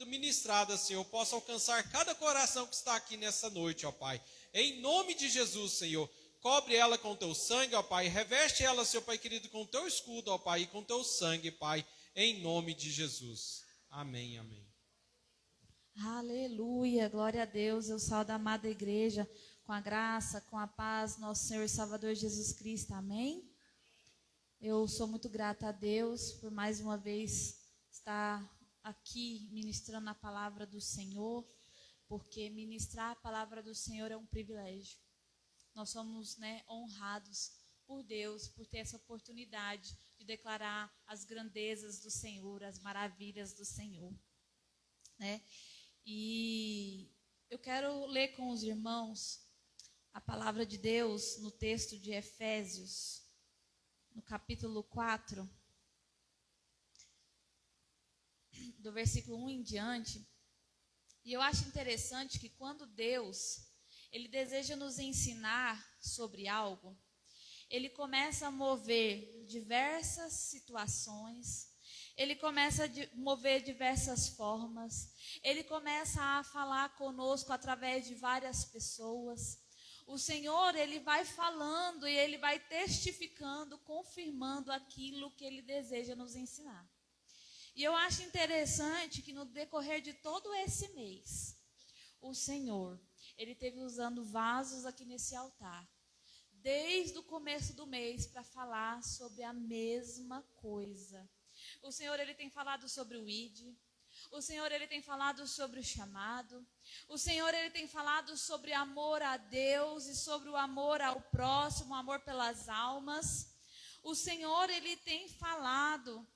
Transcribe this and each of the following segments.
ministrada, Senhor, possa alcançar cada coração que está aqui nessa noite, ó Pai. Em nome de Jesus, Senhor, cobre ela com teu sangue, ó Pai. Reveste ela, Senhor Pai querido, com teu escudo, ó Pai, e com teu sangue, Pai. Em nome de Jesus. Amém, amém. Aleluia, glória a Deus. Eu saúdo a amada igreja com a graça, com a paz, nosso Senhor e Salvador Jesus Cristo, amém? Eu sou muito grata a Deus por mais uma vez estar aqui ministrando a palavra do Senhor, porque ministrar a palavra do Senhor é um privilégio. Nós somos, honrados por Deus, por ter essa oportunidade de declarar as grandezas do Senhor, as maravilhas do Senhor, né? E eu quero ler com os irmãos a palavra de Deus no texto de Efésios, no capítulo 4, do versículo 1 em diante. E eu acho interessante que quando Deus, Ele deseja nos ensinar sobre algo, Ele começa a mover diversas situações, Ele começa a mover diversas formas, Ele começa a falar conosco através de várias pessoas. O Senhor, Ele vai falando e Ele vai testificando, confirmando aquilo que Ele deseja nos ensinar. E eu acho interessante que no decorrer de todo esse mês, o Senhor, Ele esteve usando vasos aqui nesse altar, desde o começo do mês, para falar sobre a mesma coisa. O Senhor, Ele tem falado sobre o ID. O Senhor, Ele tem falado sobre o chamado. O Senhor, Ele tem falado sobre amor a Deus e sobre o amor ao próximo, o amor pelas almas. O Senhor, Ele tem falado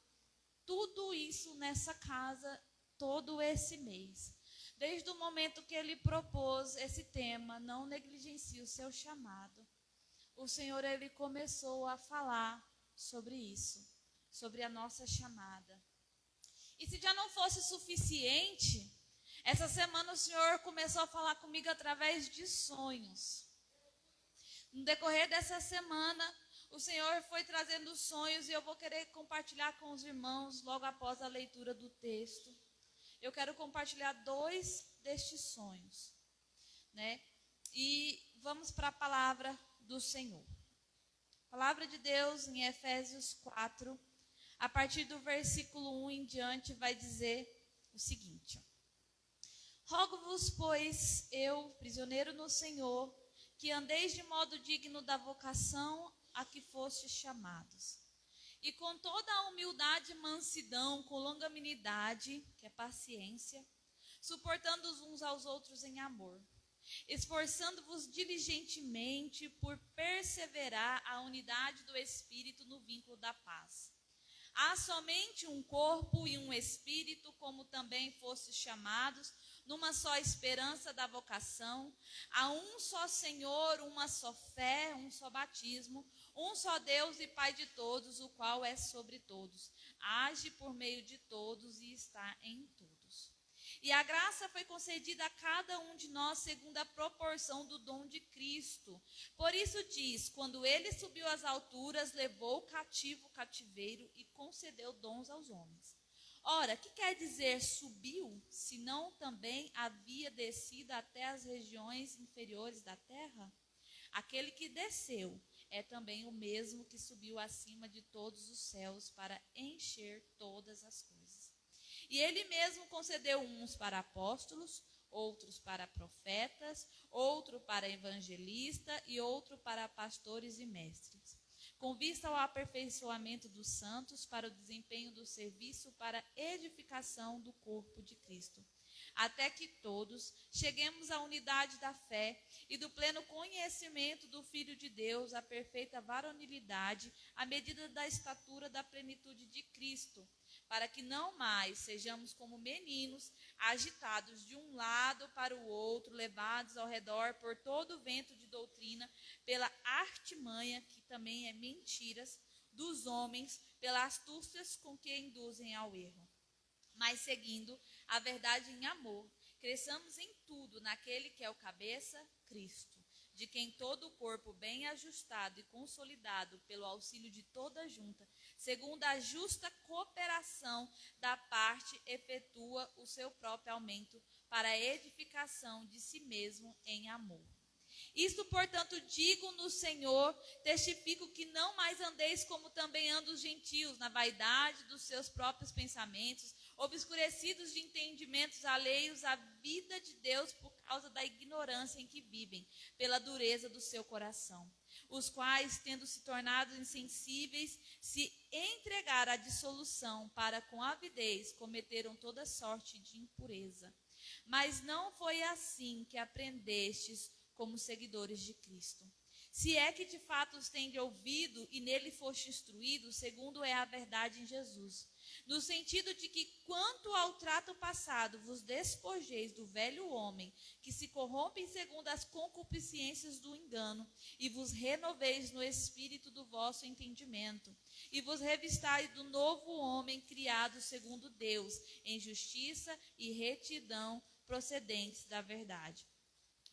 tudo isso nessa casa todo esse mês. Desde o momento que Ele propôs esse tema, não negligencie o seu chamado. O Senhor, Ele começou a falar sobre isso, sobre a nossa chamada. E se já não fosse suficiente, essa semana o Senhor começou a falar comigo através de sonhos. No decorrer dessa semana, o Senhor foi trazendo sonhos e eu vou querer compartilhar com os irmãos logo após a leitura do texto. Eu quero compartilhar 2 destes sonhos, né? E vamos para a palavra do Senhor. A palavra de Deus em Efésios 4, a partir do versículo 1 em diante, vai dizer o seguinte: Rogo-vos, pois, eu, prisioneiro no Senhor, que andeis de modo digno da vocação a que fostes chamados, e com toda a humildade e mansidão, com longanimidade, que é paciência, suportando uns aos outros em amor, esforçando-vos diligentemente por perseverar a unidade do Espírito no vínculo da paz. Há somente um corpo e um Espírito, como também fostes chamados, numa só esperança da vocação. Há um só Senhor, uma só fé, um só batismo, um só Deus e Pai de todos, o qual é sobre todos, age por meio de todos e está em todos. E a graça foi concedida a cada um de nós segundo a proporção do dom de Cristo. Por isso diz, quando ele subiu às alturas, levou cativo o cativeiro e concedeu dons aos homens. Ora, que quer dizer subiu, se não também havia descido até as regiões inferiores da terra? Aquele que desceu é também o mesmo que subiu acima de todos os céus para encher todas as coisas. E ele mesmo concedeu uns para apóstolos, outros para profetas, outro para evangelista e outro para pastores e mestres, com vista ao aperfeiçoamento dos santos, para o desempenho do serviço, para a edificação do corpo de Cristo, até que todos cheguemos à unidade da fé e do pleno conhecimento do Filho de Deus, à perfeita varonilidade, à medida da estatura da plenitude de Cristo, para que não mais sejamos como meninos, agitados de um lado para o outro, levados ao redor por todo o vento de doutrina, pela artimanha, que também é mentiras, dos homens, pelas astúcias com que induzem ao erro. Mas seguindo a verdade em amor, cresçamos em tudo naquele que é o cabeça, Cristo, de quem todo o corpo bem ajustado e consolidado pelo auxílio de toda junta, segundo a justa cooperação da parte, efetua o seu próprio aumento para a edificação de si mesmo em amor. Isto, portanto, digo no Senhor, testifico que não mais andeis como também andam os gentios, na vaidade dos seus próprios pensamentos, obscurecidos de entendimentos alheios à vida de Deus por causa da ignorância em que vivem, pela dureza do seu coração, os quais, tendo se tornado insensíveis, se entregaram à dissolução, para com avidez cometeram toda sorte de impureza. Mas não foi assim que aprendestes como seguidores de Cristo. Se é que de fato os tende ouvido e nele foste instruído, segundo é a verdade em Jesus, no sentido de que, quanto ao trato passado, vos despojeis do velho homem, que se corrompe segundo as concupiscências do engano, e vos renoveis no espírito do vosso entendimento, e vos revistais do novo homem criado segundo Deus, em justiça e retidão procedentes da verdade.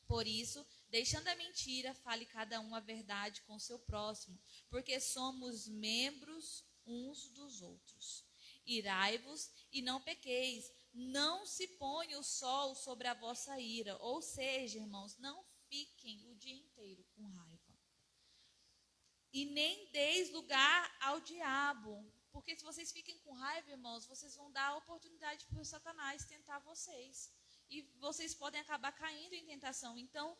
Por isso, deixando a mentira, fale cada um a verdade com seu próximo, porque somos membros uns dos outros. Irai-vos e não pequeis, não se ponha o sol sobre a vossa ira, ou seja, irmãos, não fiquem o dia inteiro com raiva. E nem deis lugar ao diabo, porque se vocês fiquem com raiva, irmãos, vocês vão dar a oportunidade para o Satanás tentar vocês. E vocês podem acabar caindo em tentação. Então,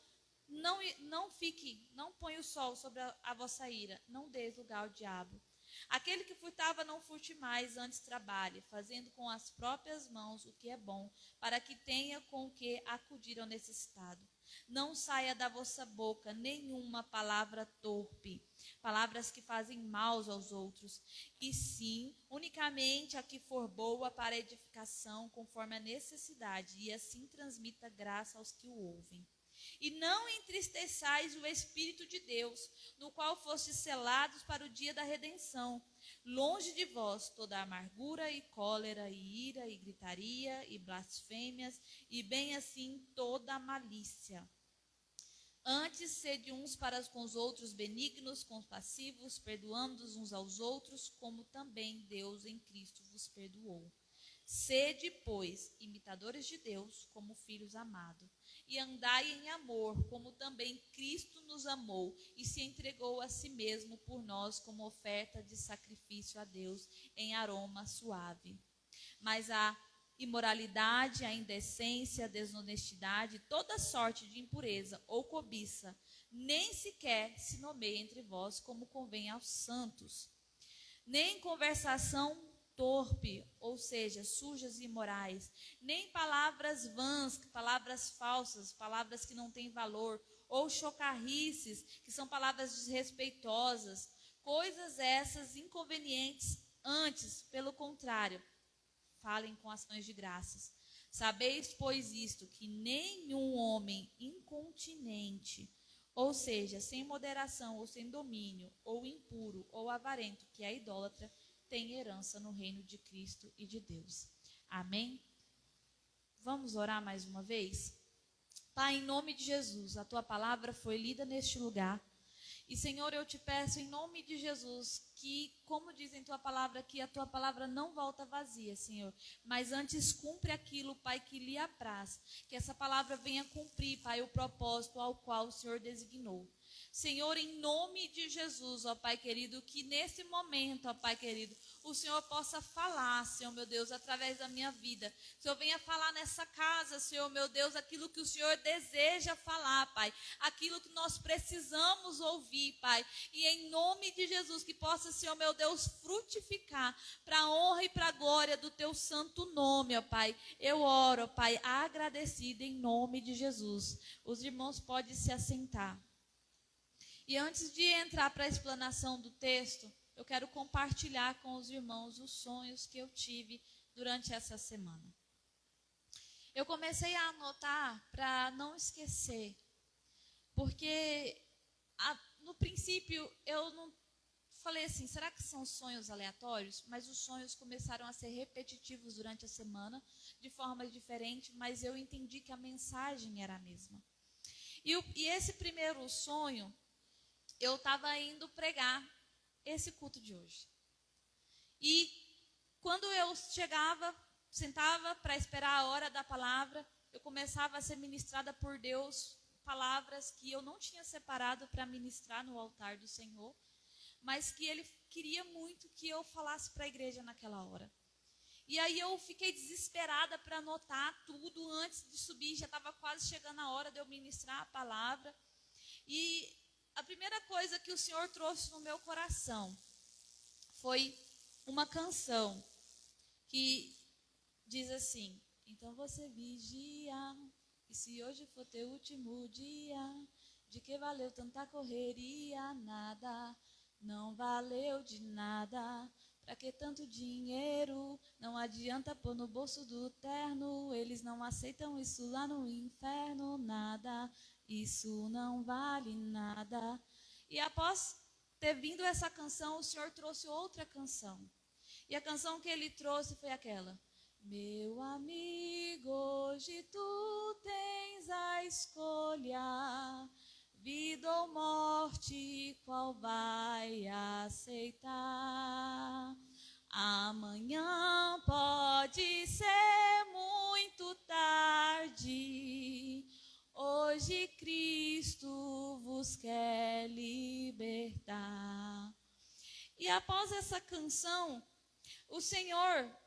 não fique, não ponha o sol sobre a vossa ira, não dê lugar ao diabo. Aquele que furtava, não furte mais, antes trabalhe, fazendo com as próprias mãos o que é bom, para que tenha com o que acudir ao necessitado. Não saia da vossa boca nenhuma palavra torpe, palavras que fazem mal aos outros, e sim, unicamente a que for boa para edificação, conforme a necessidade, e assim transmita graça aos que o ouvem. E não entristeçais o Espírito de Deus, no qual fostes selados para o dia da redenção. Longe de vós toda amargura e cólera e ira e gritaria e blasfêmias, e bem assim toda a malícia. Antes, sede uns para com os outros benignos, compassivos, perdoando-os uns aos outros, como também Deus em Cristo vos perdoou. Sede, pois, imitadores de Deus, como filhos amados, e andai em amor, como também Cristo nos amou e se entregou a si mesmo por nós como oferta de sacrifício a Deus em aroma suave. Mas a imoralidade, a indecência, a desonestidade, toda sorte de impureza ou cobiça, nem sequer se nomeia entre vós como convém aos santos. Nem conversação torpe, ou seja, sujas e imorais, nem palavras vãs, palavras falsas, palavras que não têm valor, ou chocarrices, que são palavras desrespeitosas, coisas essas inconvenientes. Antes, pelo contrário, falem com ações de graças. Sabeis, pois, isto, que nenhum homem incontinente, ou seja, sem moderação ou sem domínio, ou impuro, ou avarento, que é idólatra, tem herança no reino de Cristo e de Deus. Amém? Vamos orar mais uma vez? Pai, em nome de Jesus, a Tua palavra foi lida neste lugar. E, Senhor, eu te peço em nome de Jesus que, como diz em Tua palavra, que a Tua palavra não volta vazia, Senhor, mas antes cumpre aquilo, Pai, que lhe apraz. Que essa palavra venha cumprir, Pai, o propósito ao qual o Senhor designou. Senhor, em nome de Jesus, ó Pai querido, que nesse momento, ó Pai querido, o Senhor possa falar, Senhor meu Deus, através da minha vida. O Senhor venha falar nessa casa, Senhor meu Deus, aquilo que o Senhor deseja falar, Pai. Aquilo que nós precisamos ouvir, Pai. E em nome de Jesus, que possa, Senhor meu Deus, frutificar para a honra e para a glória do Teu santo nome, ó Pai. Eu oro, ó Pai, agradecida em nome de Jesus. Os irmãos podem se assentar. E antes de entrar para a explanação do texto, eu quero compartilhar com os irmãos os sonhos que eu tive durante essa semana. Eu comecei a anotar para não esquecer, porque no princípio eu não falei assim, será que são sonhos aleatórios? Mas os sonhos começaram a ser repetitivos durante a semana, de forma diferente, mas eu entendi que a mensagem era a mesma. E esse primeiro sonho, eu estava indo pregar esse culto de hoje. E quando eu chegava, sentava para esperar a hora da palavra, eu começava a ser ministrada por Deus, palavras que eu não tinha separado para ministrar no altar do Senhor, mas que Ele queria muito que eu falasse para a igreja naquela hora. E aí eu fiquei desesperada para anotar tudo antes de subir, já estava quase chegando a hora de eu ministrar a palavra. E a primeira coisa que o Senhor trouxe no meu coração foi uma canção que diz assim: então você vigia, e se hoje for teu último dia, de que valeu tanta correria? Nada, não valeu de nada. Pra que tanto dinheiro? Não adianta pôr no bolso do terno, eles não aceitam isso lá no inferno. Nada, isso não vale nada. E após ter vindo essa canção, o Senhor trouxe outra canção. E a canção que Ele trouxe foi aquela: meu amigo, hoje tu tens a escolha, vida ou morte, qual vai aceitar? Amanhã pode ser muito tarde, hoje Cristo vos quer libertar. E após essa canção, o Senhor,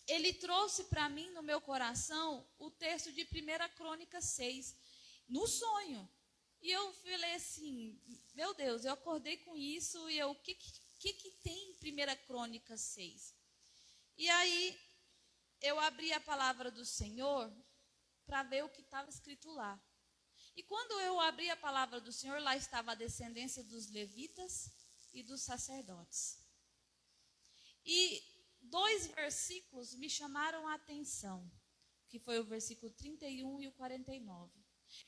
Ele trouxe para mim, no meu coração, o texto de 1 Crônicas 6, no sonho. E eu falei assim, meu Deus, eu acordei com isso e eu, o que tem em 1 Crônicas 6? E aí, eu abri a palavra do Senhor para ver o que estava escrito lá. E quando eu abri a palavra do Senhor, lá estava a descendência dos levitas e dos sacerdotes. E 2 versículos me chamaram a atenção, que foi o versículo 31 e o 49.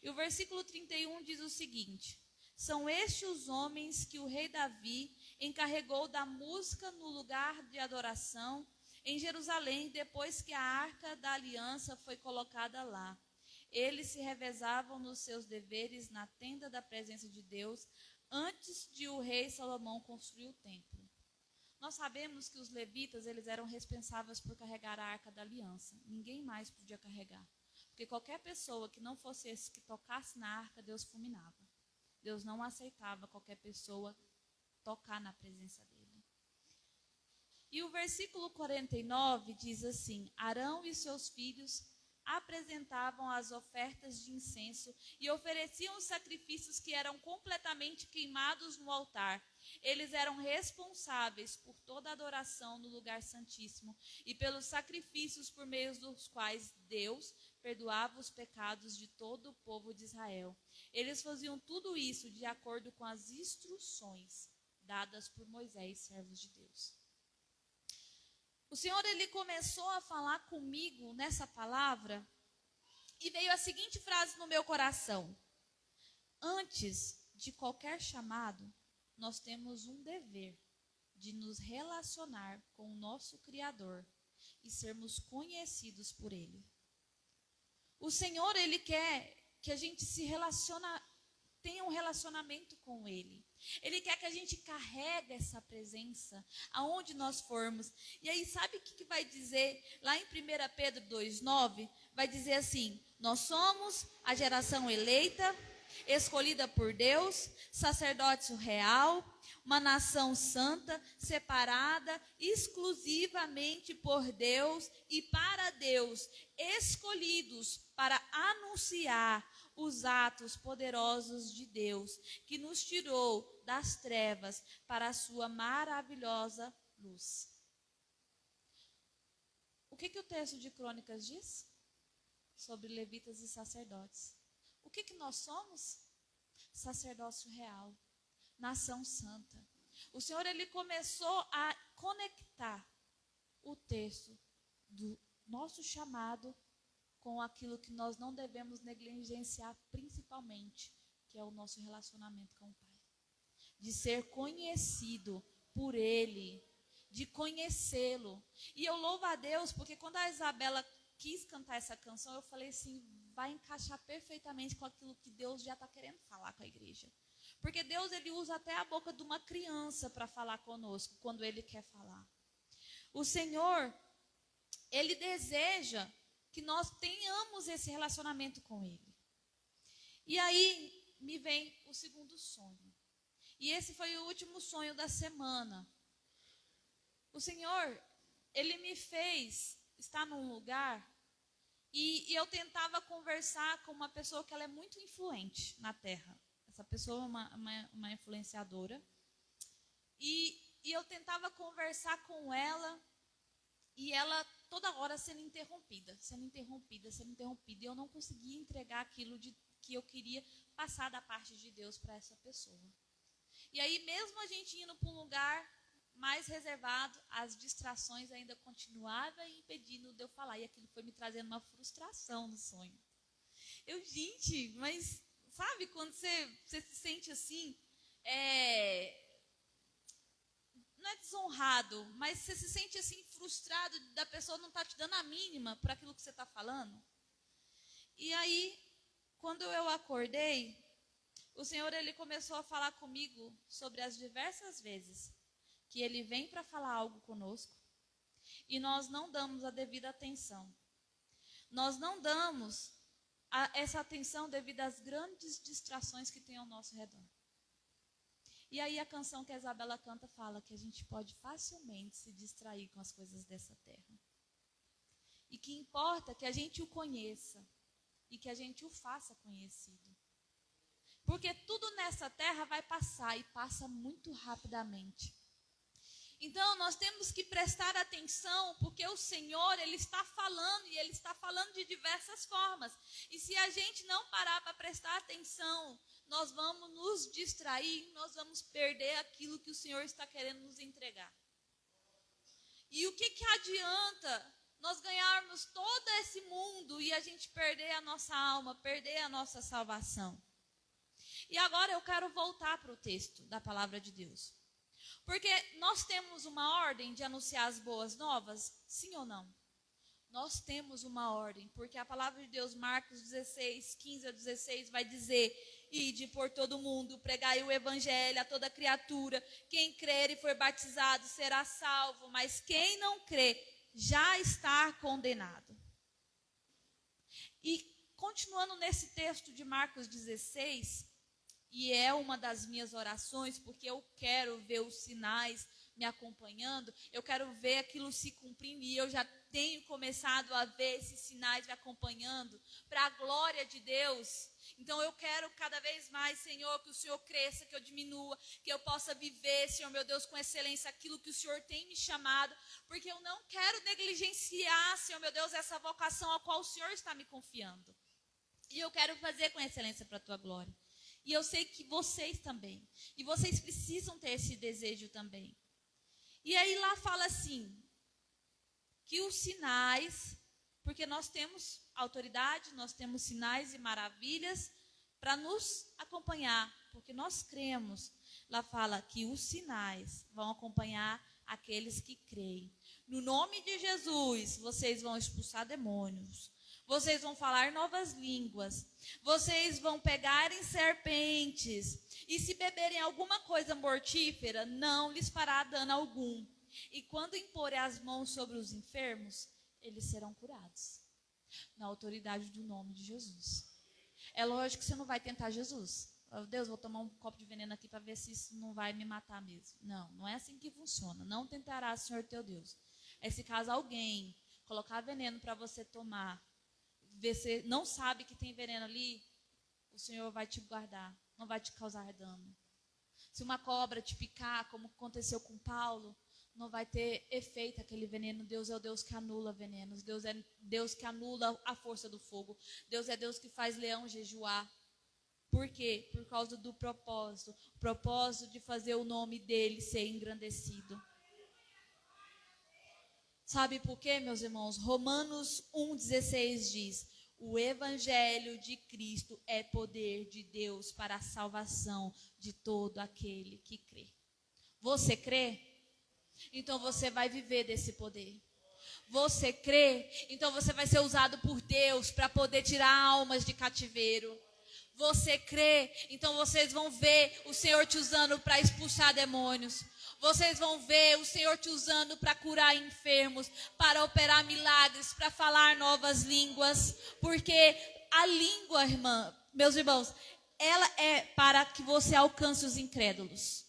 E o versículo 31 diz o seguinte: são estes os homens que o rei Davi encarregou da música no lugar de adoração em Jerusalém, depois que a arca da aliança foi colocada lá. Eles se revezavam nos seus deveres na tenda da presença de Deus, antes de o rei Salomão construir o templo. Nós sabemos que os levitas, eles eram responsáveis por carregar a arca da aliança. Ninguém mais podia carregar. Porque qualquer pessoa que não fosse esse que tocasse na arca, Deus fulminava. Deus não aceitava qualquer pessoa tocar na presença dele. E o versículo 49 diz assim: Arão e seus filhos apresentavam as ofertas de incenso e ofereciam os sacrifícios que eram completamente queimados no altar. Eles eram responsáveis por toda a adoração no lugar santíssimo e pelos sacrifícios por meio dos quais Deus perdoava os pecados de todo o povo de Israel. Eles faziam tudo isso de acordo com as instruções dadas por Moisés, servos de Deus. O Senhor, Ele começou a falar comigo nessa palavra e veio a seguinte frase no meu coração: antes de qualquer chamado, nós temos um dever de nos relacionar com o nosso Criador e sermos conhecidos por Ele. O Senhor, Ele quer que a gente tenha um relacionamento com Ele. Ele quer que a gente carregue essa presença aonde nós formos. E aí, sabe o que vai dizer lá em 1 Pedro 2,9? Vai dizer assim: nós somos a geração eleita, escolhida por Deus, sacerdócio real, uma nação santa, separada exclusivamente por Deus e para Deus, escolhidos para anunciar os atos poderosos de Deus, que nos tirou das trevas para a sua maravilhosa luz. O que o texto de Crônicas diz? Sobre levitas e sacerdotes. O que nós somos? Sacerdócio real, nação santa. O Senhor, Ele começou a conectar o texto do nosso chamado com aquilo que nós não devemos negligenciar, principalmente, que é o nosso relacionamento com o Pai. De ser conhecido por Ele, de conhecê-lo. E eu louvo a Deus, porque quando a Isabela quis cantar essa canção, eu falei assim, vai encaixar perfeitamente com aquilo que Deus já está querendo falar com a igreja. Porque Deus, Ele usa até a boca de uma criança para falar conosco, quando Ele quer falar. O Senhor, Ele deseja que nós tenhamos esse relacionamento com Ele. E aí me vem o segundo sonho. E esse foi o último sonho da semana. O Senhor, Ele me fez estar num lugar e eu tentava conversar com uma pessoa que ela é muito influente na Terra. Essa pessoa é uma influenciadora. E eu tentava conversar com ela e ela toda hora sendo interrompida. E eu não conseguia entregar aquilo que eu queria passar da parte de Deus para essa pessoa. E aí, mesmo a gente indo para um lugar mais reservado, as distrações ainda continuavam impedindo de eu falar. E aquilo foi me trazendo uma frustração no sonho. Gente, mas sabe quando você se sente assim, não é desonrado, mas você se sente assim frustrado da pessoa não estar te dando a mínima para aquilo que você está falando? E aí, quando eu acordei, o Senhor, Ele começou a falar comigo sobre as diversas vezes que Ele vem para falar algo conosco e nós não damos a devida atenção. Nós não damos essa atenção devido às grandes distrações que tem ao nosso redor. E aí a canção que a Isabela canta fala que a gente pode facilmente se distrair com as coisas dessa terra. E que importa que a gente o conheça e que a gente o faça conhecido. Porque tudo nessa terra vai passar e passa muito rapidamente. Então, nós temos que prestar atenção, porque o Senhor, Ele está falando, e Ele está falando de diversas formas. E se a gente não parar para prestar atenção, nós vamos nos distrair, nós vamos perder aquilo que o Senhor está querendo nos entregar. E o que adianta nós ganharmos todo esse mundo e a gente perder a nossa alma, perder a nossa salvação? E agora eu quero voltar para o texto da palavra de Deus. Porque nós temos uma ordem de anunciar as boas novas? Sim ou não? Nós temos uma ordem, porque a palavra de Deus, Marcos 16, 15 a 16, vai dizer: ide por todo mundo, pregai o evangelho a toda criatura. Quem crer e for batizado será salvo, mas quem não crê já está condenado. E continuando nesse texto de Marcos 16, e é uma das minhas orações, porque eu quero ver os sinais me acompanhando, eu quero ver aquilo se cumprindo, e eu já tenho começado a ver esses sinais me acompanhando, para a glória de Deus. Então eu quero cada vez mais, Senhor, que o Senhor cresça, que eu diminua, que eu possa viver, Senhor meu Deus, com excelência aquilo que o Senhor tem me chamado, porque eu não quero negligenciar, Senhor meu Deus, essa vocação a qual o Senhor está me confiando. E eu quero fazer com excelência para a tua glória. E eu sei que vocês também. E vocês precisam ter esse desejo também. E aí lá fala assim, que os sinais, porque nós temos autoridade, nós temos sinais e maravilhas para nos acompanhar, porque nós cremos. Lá fala que os sinais vão acompanhar aqueles que creem. No nome de Jesus, vocês vão expulsar demônios. Vocês vão falar novas línguas. Vocês vão pegar em serpentes. E se beberem alguma coisa mortífera, não lhes fará dano algum. E quando imporem as mãos sobre os enfermos, eles serão curados. Na autoridade do nome de Jesus. É lógico que você não vai tentar Jesus. Oh, Deus, vou tomar um copo de veneno aqui para ver se isso não vai me matar mesmo. Não, não é assim que funciona. Não tentará, Senhor teu Deus. É se caso alguém colocar veneno para você tomar, você não sabe que tem veneno ali, o Senhor vai te guardar, não vai te causar dano. Se uma cobra te picar, como aconteceu com Paulo, não vai ter efeito aquele veneno. Deus é o Deus que anula venenos. Deus é Deus que anula a força do fogo. Deus é Deus que faz leão jejuar. Por quê? Por causa do propósito. O propósito de fazer o nome dele ser engrandecido. Sabe por quê, meus irmãos? Romanos 1,16 diz: o evangelho de Cristo é poder de Deus para a salvação de todo aquele que crê. Você crê? Então você vai viver desse poder. Você crê? Então você vai ser usado por Deus para poder tirar almas de cativeiro. Você crê? Então vocês vão ver o Senhor te usando para expulsar demônios. Vocês vão ver o Senhor te usando para curar enfermos, para operar milagres, para falar novas línguas. Porque a língua, meus irmãos, ela é para que você alcance os incrédulos.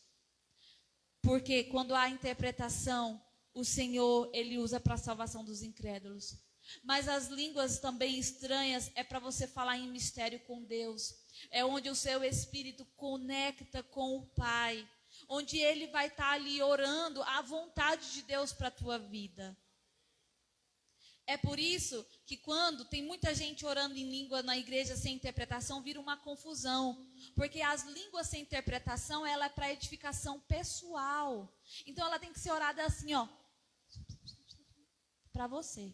Porque quando há interpretação, o Senhor, Ele usa para a salvação dos incrédulos. Mas as línguas também estranhas é para você falar em mistério com Deus. É onde o seu espírito conecta com o Pai. Onde Ele vai estar ali orando a vontade de Deus para a tua vida. É por isso que quando tem muita gente orando em língua na igreja sem interpretação, vira uma confusão. Porque as línguas sem interpretação, ela é para edificação pessoal. Então ela tem que ser orada assim, ó, para você.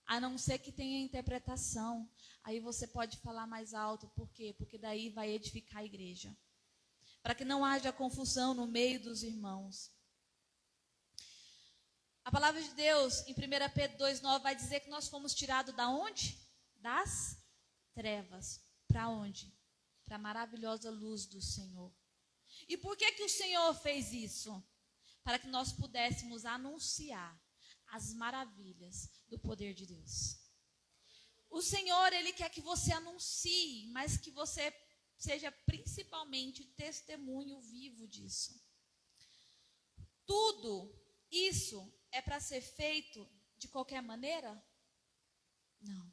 A não ser que tenha interpretação. Aí você pode falar mais alto. Por quê? Porque daí vai edificar a igreja. Para que não haja confusão no meio dos irmãos. A palavra de Deus, em 1 Pedro 2,9, vai dizer que nós fomos tirados da onde? Das trevas. Para onde? Para a maravilhosa luz do Senhor. E por que o Senhor fez isso? Para que nós pudéssemos anunciar as maravilhas do poder de Deus. O Senhor, Ele quer que você anuncie, mas que você seja principalmente testemunho vivo disso. Tudo isso é para ser feito de qualquer maneira? Não.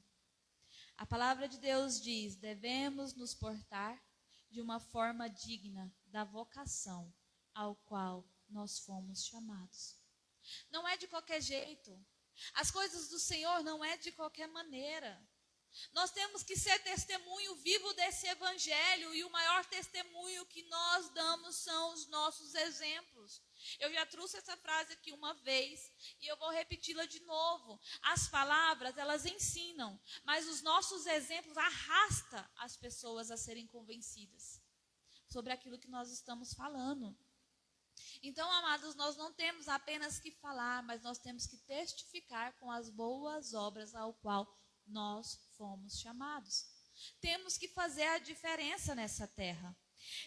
A palavra de Deus diz, devemos nos portar de uma forma digna da vocação ao qual nós fomos chamados. Não é de qualquer jeito. As coisas do Senhor não é de qualquer maneira. Nós temos que ser testemunho vivo desse evangelho, e o maior testemunho que nós damos são os nossos exemplos. Eu já trouxe essa frase aqui uma vez e eu vou repeti-la de novo. As palavras, elas ensinam, mas os nossos exemplos arrastam as pessoas a serem convencidas sobre aquilo que nós estamos falando. Então, amados, nós não temos apenas que falar, mas nós temos que testificar com as boas obras ao qual nós fomos chamados. Temos que fazer a diferença nessa terra.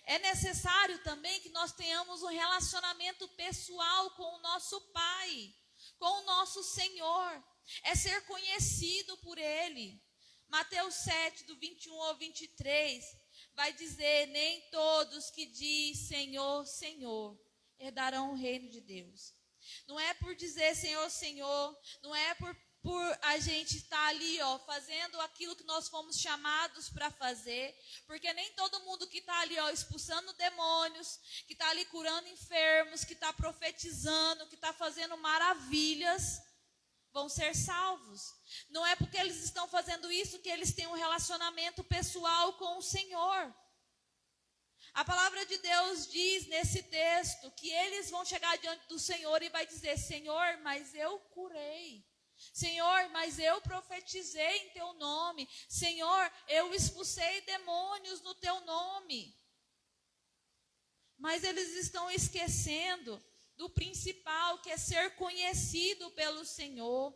É necessário também que nós tenhamos um relacionamento pessoal com o nosso Pai, com o nosso Senhor. É ser conhecido por Ele. Mateus 7, do 21 ao 23, vai dizer, nem todos que diz Senhor, Senhor, herdarão o reino de Deus. Não é por dizer Senhor, Senhor, não é por a gente estar ali, ó, fazendo aquilo que nós fomos chamados para fazer, porque nem todo mundo que está ali, ó, expulsando demônios, que está ali curando enfermos, que está profetizando, que está fazendo maravilhas, vão ser salvos. Não é porque eles estão fazendo isso que eles têm um relacionamento pessoal com o Senhor. A palavra de Deus diz nesse texto que eles vão chegar diante do Senhor e vai dizer, Senhor, mas eu curei. Senhor, mas eu profetizei em teu nome. Senhor, eu expulsei demônios no teu nome. Mas eles estão esquecendo do principal, que é ser conhecido pelo Senhor.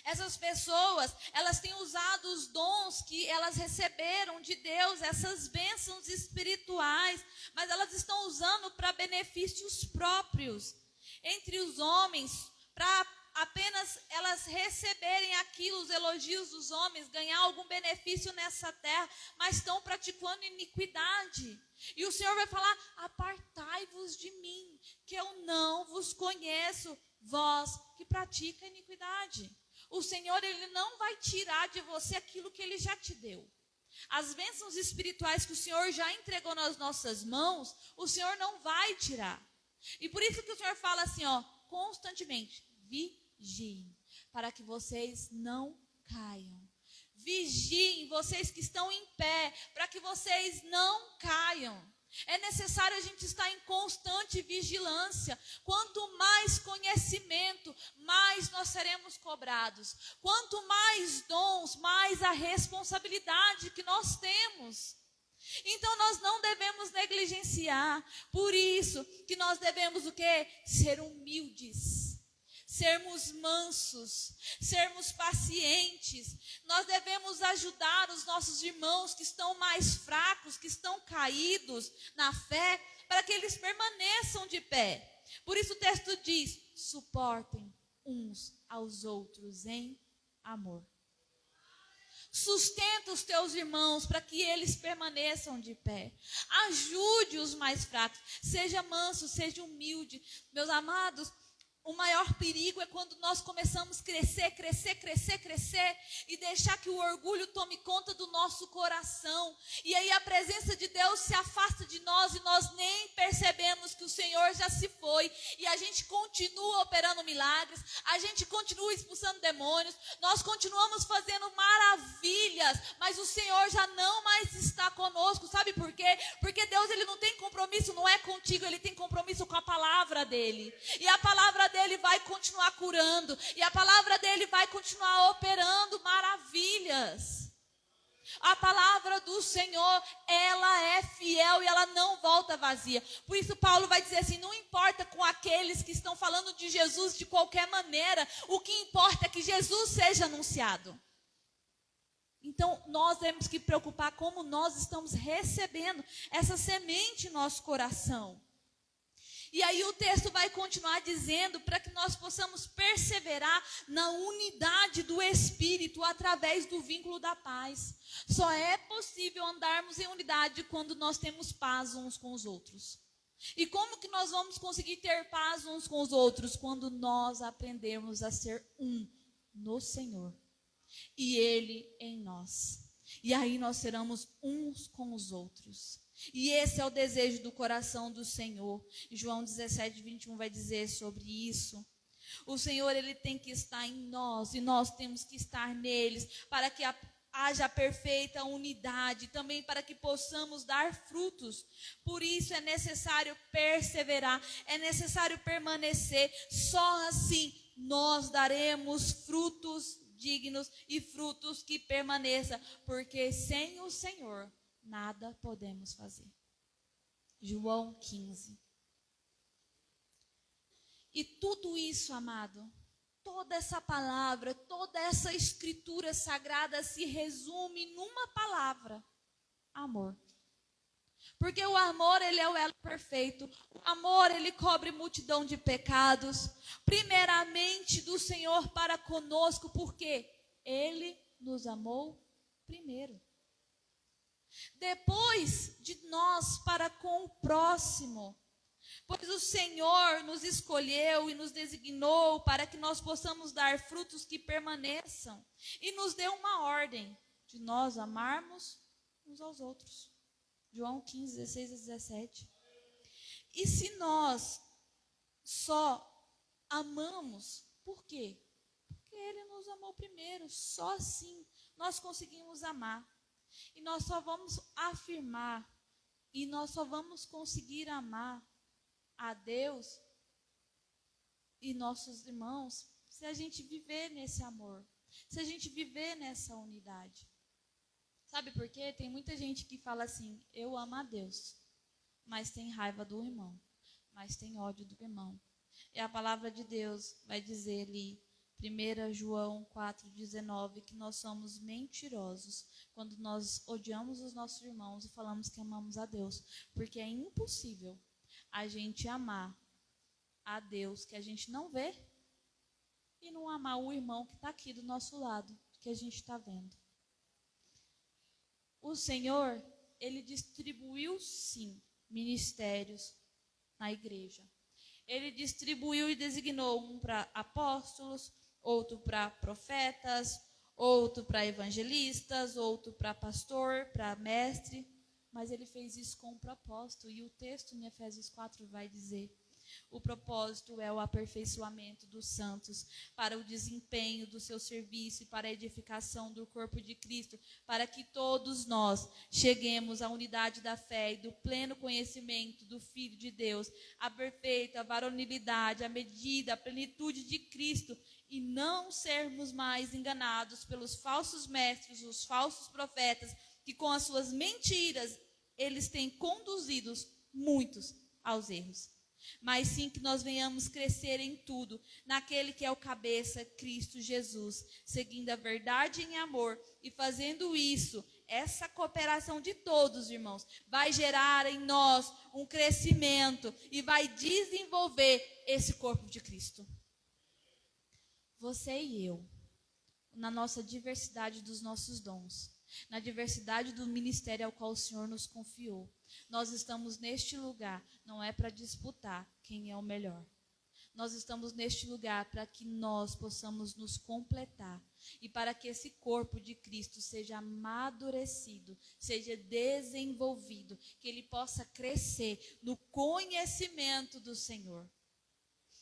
Essas pessoas, elas têm usado os dons que elas receberam de Deus, essas bênçãos espirituais, mas elas estão usando para benefícios próprios entre os homens, para apenas elas receberem aquilo, os elogios dos homens, ganhar algum benefício nessa terra, mas estão praticando iniquidade. E o Senhor vai falar, apartai-vos de mim, que eu não vos conheço, vós que pratica iniquidade. O Senhor, Ele não vai tirar de você aquilo que Ele já te deu. As bênçãos espirituais que o Senhor já entregou nas nossas mãos, o Senhor não vai tirar. E por isso que o Senhor fala assim, ó, constantemente, vigiem, para que vocês não caiam. Vigiem, vocês que estão em pé, para que vocês não caiam. É necessário a gente estar em constante vigilância. Quanto mais conhecimento, mais nós seremos cobrados. Quanto mais dons, mais a responsabilidade que nós temos. Então nós não devemos negligenciar. Por isso que nós devemos o quê? Ser humildes. sermos mansos, sermos pacientes. Nós devemos ajudar os nossos irmãos que estão mais fracos, que estão caídos na fé, para que eles permaneçam de pé. Por isso o texto diz: suportem uns aos outros em amor. Sustenta os teus irmãos para que eles permaneçam de pé. Ajude os mais fracos. Seja manso, seja humilde. Meus amados, o maior perigo é quando nós começamos a crescer e deixar que o orgulho tome conta do nosso coração. E aí a presença de Deus se afasta de nós e nós nem percebemos que o Senhor já se foi. E a gente continua operando milagres, a gente continua expulsando demônios, nós continuamos fazendo maravilhas, mas o Senhor já não mais está conosco. Sabe por quê? Porque Deus, ele não tem compromisso, não é contigo, ele tem compromisso com a palavra dele. E a palavra dele vai continuar curando, e a palavra dele vai continuar operando maravilhas. A palavra do Senhor, ela é fiel e ela não volta vazia. Por isso Paulo vai dizer assim: não importa com aqueles que estão falando de Jesus de qualquer maneira, o que importa é que Jesus seja anunciado. Então nós temos que preocupar como nós estamos recebendo essa semente em nosso coração. E aí o texto vai continuar dizendo para que nós possamos perseverar na unidade do Espírito através do vínculo da paz. Só é possível andarmos em unidade quando nós temos paz uns com os outros. E como que nós vamos conseguir ter paz uns com os outros? Quando nós aprendermos a ser um no Senhor e Ele em nós. E aí nós seremos uns com os outros. E esse é o desejo do coração do Senhor. João 17:21 vai dizer sobre isso. O Senhor, ele tem que estar em nós e nós temos que estar neles, para que haja perfeita unidade, também para que possamos dar frutos. Por isso é necessário perseverar, é necessário permanecer. Só assim nós daremos frutos dignos e frutos que permaneçam, porque sem o Senhor nada podemos fazer. João 15. E tudo isso, amado, toda essa palavra, toda essa escritura sagrada se resume numa palavra: amor. Porque o amor, ele é o elo perfeito. O amor, ele cobre multidão de pecados. Primeiramente do Senhor para conosco, porque Ele nos amou primeiro. Depois de nós para com o próximo. Pois o Senhor nos escolheu e nos designou para que nós possamos dar frutos que permaneçam. E nos deu uma ordem de nós amarmos uns aos outros. João 15, 16 a 17. E se nós só amamos, por quê? Porque Ele nos amou primeiro. Só assim nós conseguimos amar. E nós só vamos afirmar, e nós só vamos conseguir amar a Deus e nossos irmãos se a gente viver nesse amor, se a gente viver nessa unidade. Sabe por quê? Tem muita gente que fala assim: eu amo a Deus, mas tem raiva do irmão, mas tem ódio do irmão. E a palavra de Deus vai dizer ali, 1 João 4,19, que nós somos mentirosos quando nós odiamos os nossos irmãos e falamos que amamos a Deus. Porque é impossível a gente amar a Deus que a gente não vê e não amar o irmão que está aqui do nosso lado, que a gente está vendo. O Senhor, Ele distribuiu sim ministérios na igreja. Ele distribuiu e designou um para apóstolos, outro para profetas, outro para evangelistas, outro para pastor, para mestre. Mas Ele fez isso com um propósito. E o texto em Efésios 4 vai dizer: o propósito é o aperfeiçoamento dos santos para o desempenho do seu serviço e para a edificação do corpo de Cristo, para que todos nós cheguemos à unidade da fé e do pleno conhecimento do Filho de Deus, à perfeita varonilidade, à medida, à plenitude de Cristo, e não sermos mais enganados pelos falsos mestres, os falsos profetas, que com as suas mentiras eles têm conduzido muitos aos erros. mas sim que nós venhamos crescer em tudo, naquele que é o cabeça, Cristo Jesus, seguindo a verdade em amor e fazendo isso, essa cooperação de todos, irmãos, vai gerar em nós um crescimento e vai desenvolver esse corpo de Cristo. Você e eu, na nossa diversidade dos nossos dons, na diversidade do ministério ao qual o Senhor nos confiou, nós estamos neste lugar, não é para disputar quem é o melhor. Nós estamos neste lugar para que nós possamos nos completar e para que esse corpo de Cristo seja amadurecido, seja desenvolvido, que ele possa crescer no conhecimento do Senhor.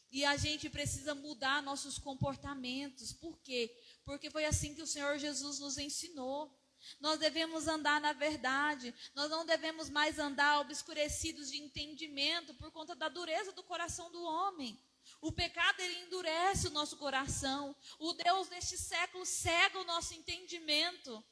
E a gente precisa mudar nossos comportamentos. Por quê? Porque foi assim que o Senhor Jesus nos ensinou. Nós devemos andar na verdade, nós não devemos mais andar obscurecidos de entendimento por conta da dureza do coração do homem. O pecado, ele endurece o nosso coração. O Deus deste século cega o nosso entendimento.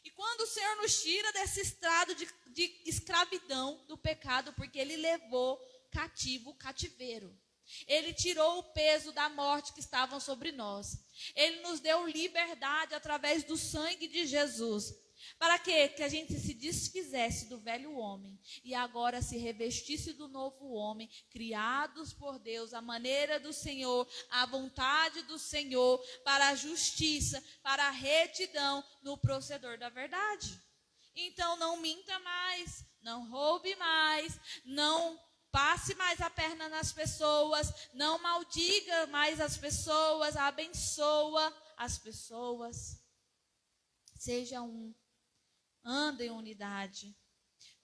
E quando o Senhor nos tira desse estrado de escravidão do pecado, porque ele levou cativo o cativeiro. Ele tirou o peso da morte que estavam sobre nós. Ele nos deu liberdade através do sangue de Jesus. Para quê? Que a gente se desfizesse do velho homem e agora se revestisse do novo homem, criados por Deus, à maneira do Senhor, à vontade do Senhor, para a justiça, para a retidão no proceder da verdade. Então não minta mais, não roube mais, não passe mais a perna nas pessoas, não maldiga mais as pessoas, abençoa as pessoas. Seja um, anda em unidade.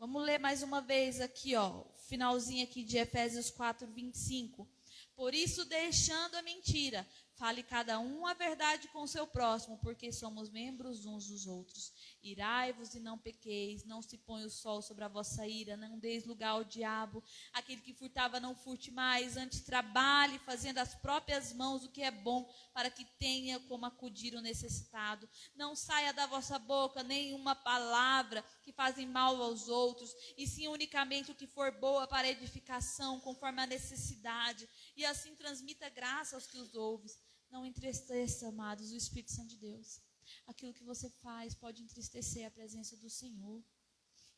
Vamos ler mais uma vez aqui, ó, finalzinho aqui de Efésios 4:25. Por isso, deixando a mentira, fale cada um a verdade com o seu próximo, porque somos membros uns dos outros. Irai-vos e não pequeis, não se ponha o sol sobre a vossa ira, não deis lugar ao diabo. Aquele que furtava não furte mais, antes trabalhe fazendo as próprias mãos o que é bom, para que tenha como acudir o necessitado. Não saia da vossa boca nenhuma palavra que fazem mal aos outros, e sim unicamente o que for boa para edificação, conforme a necessidade, e assim transmita graça aos que os ouvem. Não entristeça, amados, o Espírito Santo de Deus. Aquilo que você faz pode entristecer a presença do Senhor.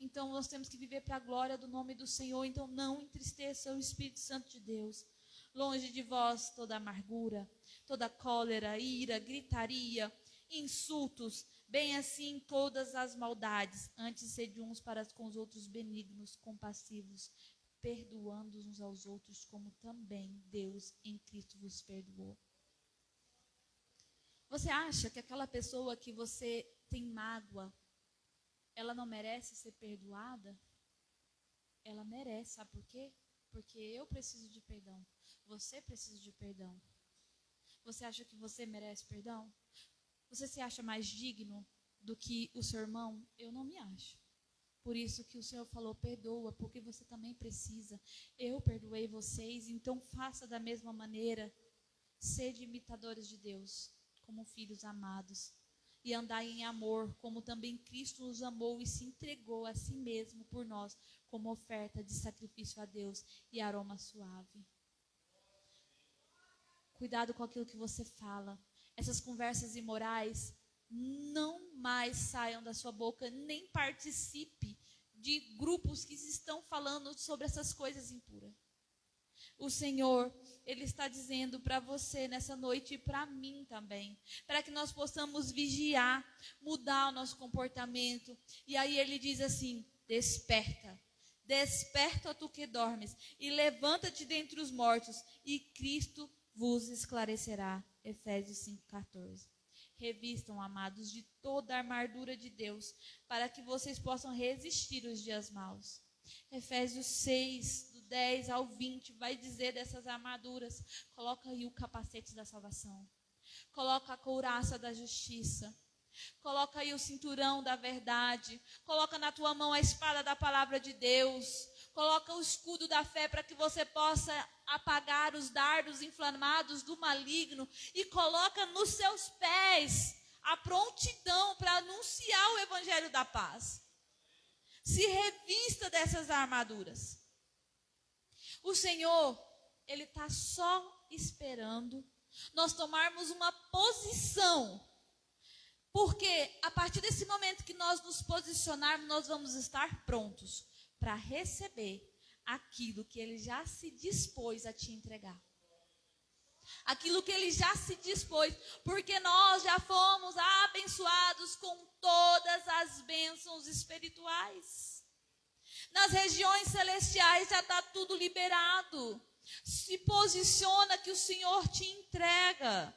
Então nós temos que viver para a glória do nome do Senhor. Então não entristeça o Espírito Santo de Deus. Longe de vós toda amargura, toda cólera, ira, gritaria, insultos, bem assim todas as maldades. Antes sede uns para com os outros benignos, compassivos, perdoando uns aos outros, como também Deus em Cristo vos perdoou. Você acha que aquela pessoa que você tem mágoa, ela não merece ser perdoada? Ela merece, sabe por quê? Porque eu preciso de perdão, você precisa de perdão. Você acha que você merece perdão? Você se acha mais digno do que o seu irmão? Eu não me acho. Por isso que o Senhor falou, perdoa, porque você também precisa. Eu perdoei vocês, então faça da mesma maneira. Sede imitadores de Deus, como filhos amados, e andai em amor, como também Cristo nos amou e se entregou a si mesmo por nós, como oferta de sacrifício a Deus e aroma suave. Cuidado com aquilo que você fala. Essas conversas imorais não mais saiam da sua boca, nem participe de grupos que estão falando sobre essas coisas impuras. O Senhor, Ele está dizendo para você nessa noite e para mim também, para que nós possamos vigiar, mudar o nosso comportamento. E aí Ele diz assim, desperta, desperta tu que dormes, e levanta-te dentre os mortos, e Cristo vos esclarecerá. Efésios 5,14. Revistam, amados, de toda a armadura de Deus, para que vocês possam resistir os dias maus. Efésios 6, do 10 ao 20, vai dizer dessas armaduras. Coloca aí o capacete da salvação. Coloca a couraça da justiça. Coloca aí o cinturão da verdade. Coloca na tua mão a espada da palavra de Deus. Coloca o escudo da fé para que você possa apagar os dardos inflamados do maligno. E coloca nos seus pés a prontidão para anunciar o evangelho da paz. Se revista dessas armaduras. O Senhor, Ele está só esperando nós tomarmos uma posição. Porque a partir desse momento que nós nos posicionarmos, nós vamos estar prontos para receber aquilo que Ele já se dispôs a te entregar. Aquilo que Ele já se dispôs, porque nós já fomos abençoados com todas as bênçãos espirituais. Nas regiões celestiais já está tudo liberado. Se posiciona que o Senhor te entrega.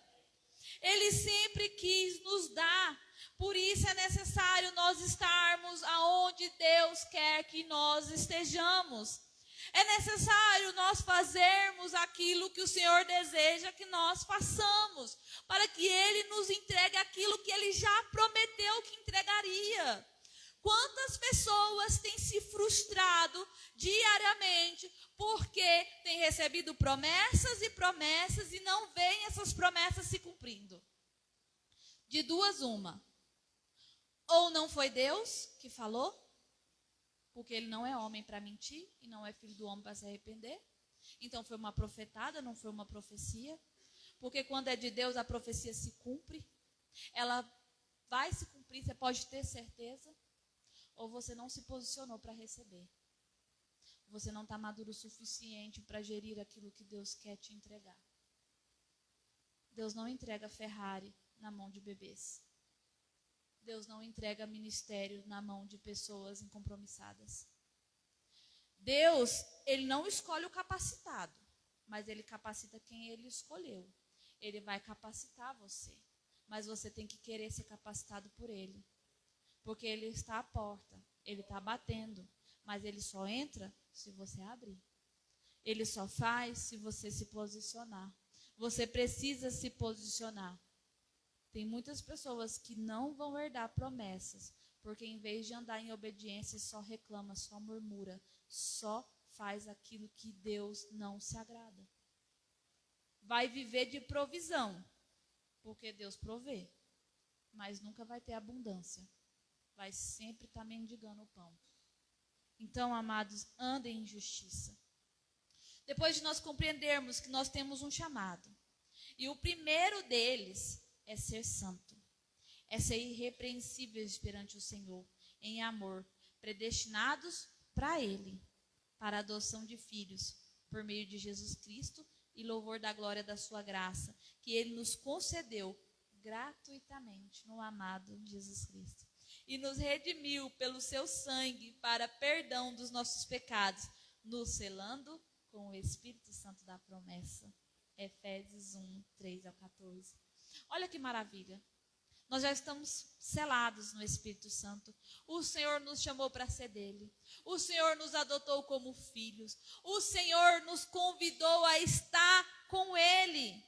Ele sempre quis nos dar. Por isso é necessário nós estarmos aonde Deus quer que nós estejamos. É necessário nós fazermos aquilo que o Senhor deseja que nós façamos, para que Ele nos entregue aquilo que Ele já prometeu que entregaria. Quantas pessoas têm se frustrado diariamente porque têm recebido promessas e não veem essas promessas se cumprindo? De duas, uma. Ou não foi Deus que falou, porque Ele não é homem para mentir e não é filho do homem para se arrepender. Então foi uma profetada, não foi uma profecia. Porque quando é de Deus a profecia se cumpre. Ela vai se cumprir, você pode ter certeza. Ou você não se posicionou para receber. Você não está maduro o suficiente para gerir aquilo que Deus quer te entregar. Deus não entrega Ferrari na mão de bebês. Deus não entrega ministério na mão de pessoas incompromissadas. Deus, Ele não escolhe o capacitado, mas Ele capacita quem Ele escolheu. Ele vai capacitar você, mas você tem que querer ser capacitado por Ele. Porque Ele está à porta, Ele está batendo, mas Ele só entra se você abrir. Ele só faz se você se posicionar. Você precisa se posicionar. Tem muitas pessoas que não vão herdar promessas, porque em vez de andar em obediência, só reclama, só murmura, só faz aquilo que Deus não se agrada. Vai viver de provisão, porque Deus provê, mas nunca vai ter abundância. Vai sempre estar mendigando o pão. Então, amados, andem em justiça. Depois de nós compreendermos que nós temos um chamado, e o primeiro deles é ser santo, é ser irrepreensíveis perante o Senhor, em amor, predestinados para Ele, para a adoção de filhos, por meio de Jesus Cristo, e louvor da glória da sua graça, que Ele nos concedeu gratuitamente no amado Jesus Cristo. E nos redimiu pelo seu sangue para perdão dos nossos pecados, nos selando com o Espírito Santo da promessa. Efésios 1, 3 ao 14. Olha que maravilha. Nós já estamos selados no Espírito Santo. O Senhor nos chamou para ser dele. O Senhor nos adotou como filhos. O Senhor nos convidou a estar com Ele.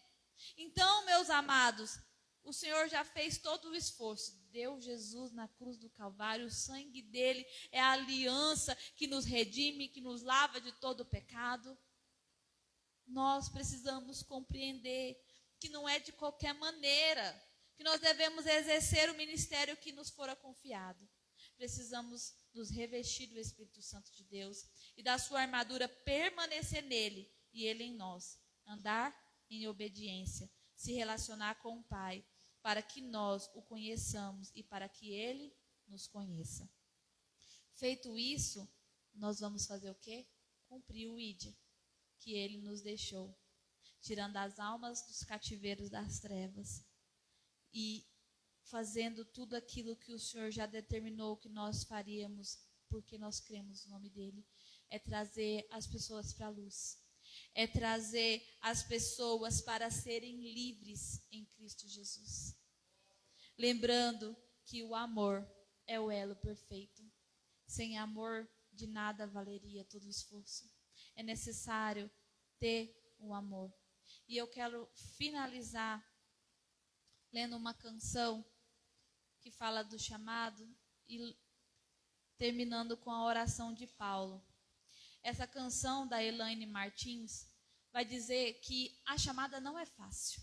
Então, meus amados, o Senhor já fez todo o esforço. Deu Jesus na cruz do Calvário. O sangue dele é a aliança que nos redime, que nos lava de todo o pecado. Nós precisamos compreender que não é de qualquer maneira que nós devemos exercer o ministério que nos fora confiado. Precisamos nos revestir do Espírito Santo de Deus e da sua armadura permanecer nele e ele em nós. Andar em obediência, se relacionar com o Pai, para que nós o conheçamos e para que ele nos conheça. Feito isso, nós vamos fazer o quê? Cumprir o ID que ele nos deixou, tirando as almas dos cativeiros das trevas e fazendo tudo aquilo que o Senhor já determinou que nós faríamos, porque nós cremos no nome dele, é trazer as pessoas para a luz, é trazer as pessoas para serem livres em Cristo Jesus. Lembrando que o amor é o elo perfeito. Sem amor, de nada valeria todo o esforço. É necessário ter o amor. E eu quero finalizar lendo uma canção que fala do chamado e terminando com a oração de Paulo. Essa canção da Elaine Martins vai dizer que a chamada não é fácil.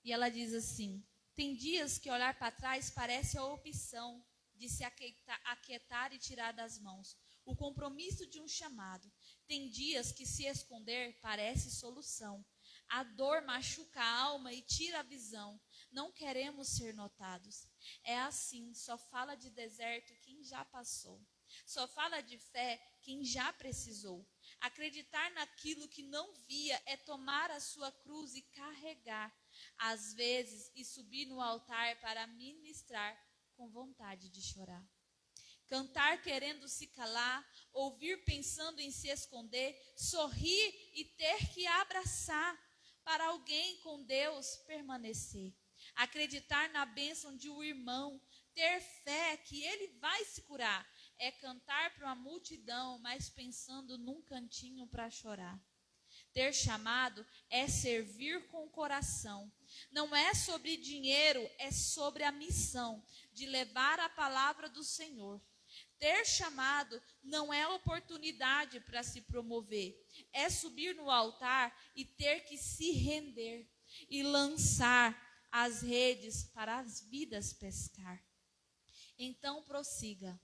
E ela diz assim: tem dias que olhar para trás parece a opção de se aquietar e tirar das mãos. o compromisso de um chamado. Tem dias que se esconder parece solução. A dor machuca a alma e tira a visão. Não queremos ser notados. É assim, só fala de deserto quem já passou. Só fala de fé quem já precisou. Acreditar naquilo que não via é tomar a sua cruz e carregar, às vezes, e subir no altar para ministrar com vontade de chorar. Cantar querendo se calar, ouvir pensando em se esconder, sorrir e ter que abraçar para alguém com Deus permanecer. Acreditar na bênção de um irmão, ter fé que ele vai se curar. É cantar para uma multidão, mas pensando num cantinho para chorar. Ter chamado é servir com o coração. Não é sobre dinheiro, é sobre a missão de levar a palavra do Senhor. Ter chamado não é oportunidade para se promover. É subir no altar e ter que se render e lançar as redes para as vidas pescar. Então prossiga.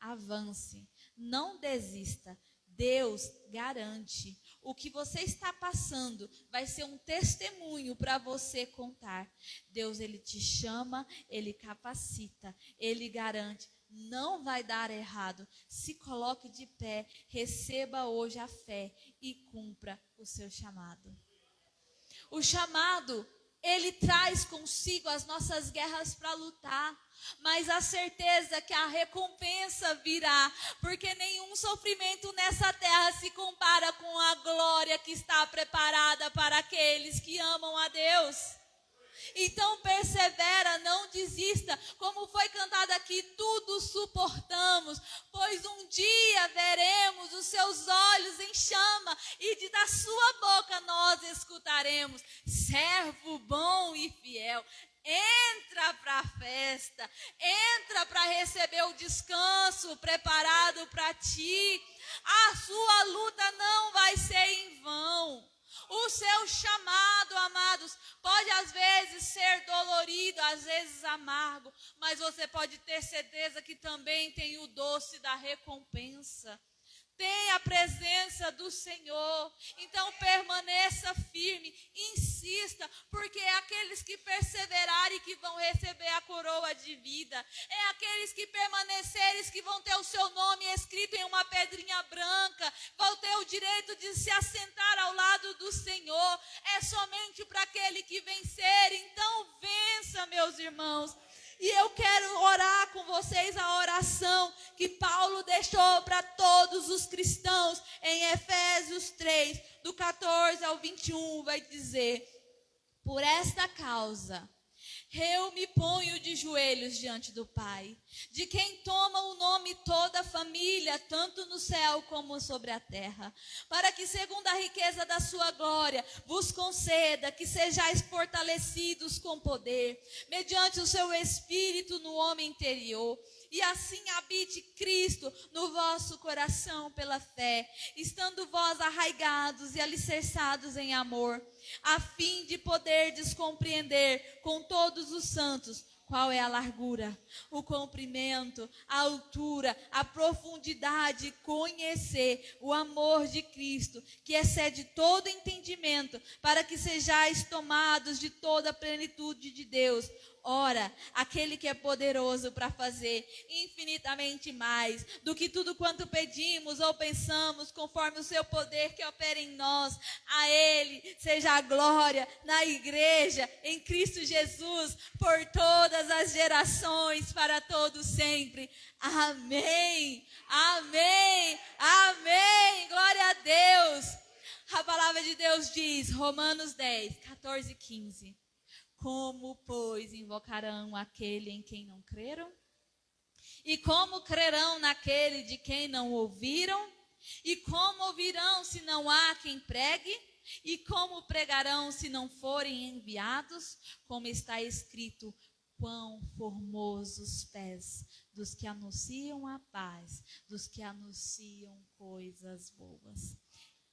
Avance, não desista, Deus garante. O que você está passando vai ser um testemunho para você contar. Deus, Ele te chama, Ele capacita, Ele garante. Não vai dar errado. Se coloque de pé, receba hoje a fé e cumpra o seu chamado. O chamado, ele traz consigo as nossas guerras para lutar, mas a certeza que a recompensa virá, porque nenhum sofrimento nessa terra se compara com a glória que está preparada para aqueles que amam a Deus. Então persevera, não desista, como foi cantado aqui, tudo suportamos, pois um dia veremos os seus olhos em chama e da sua boca nós escutaremos, servo bom e fiel. Entra para a festa, entra para receber o descanso preparado para ti. A sua luta não vai ser em vão. O seu chamado, amados, pode às vezes ser dolorido, às vezes amargo, mas você pode ter certeza que também tem o doce da recompensa. Tem a presença do Senhor, então permaneça firme, insista, porque é aqueles que perseverarem que vão receber a coroa de vida, é aqueles que permanecerem que vão ter o seu nome escrito em uma pedrinha branca, vão ter o direito de se assentar ao lado do Senhor, é somente para aquele que vencer. Então vença, meus irmãos. E eu quero orar com vocês a oração que Paulo deixou para todos os cristãos em Efésios 3, do 14 ao 21, vai dizer: por esta causa eu me ponho de joelhos diante do Pai, de quem toma o nome toda a família, tanto no céu como sobre a terra, para que segundo a riqueza da sua glória, vos conceda que sejais fortalecidos com poder, mediante o seu Espírito no homem interior, e assim habite Cristo no vosso coração pela fé, estando vós arraigados e alicerçados em amor, a fim de poderdes compreender com todos os santos qual é a largura, o comprimento, a altura, a profundidade, conhecer o amor de Cristo, que excede todo entendimento, para que sejais tomados de toda a plenitude de Deus. Ora, aquele que é poderoso para fazer infinitamente mais do que tudo quanto pedimos ou pensamos, conforme o seu poder que opera em nós, a Ele seja a glória na igreja, em Cristo Jesus, por todas as gerações, para todos sempre. Amém, amém, amém, glória a Deus. A palavra de Deus diz, Romanos 10, 14 e 15. Como, pois, invocarão aquele em quem não creram? E como crerão naquele de quem não ouviram? E como ouvirão se não há quem pregue? E como pregarão se não forem enviados? Como está escrito, quão formosos os pés dos que anunciam a paz, dos que anunciam coisas boas.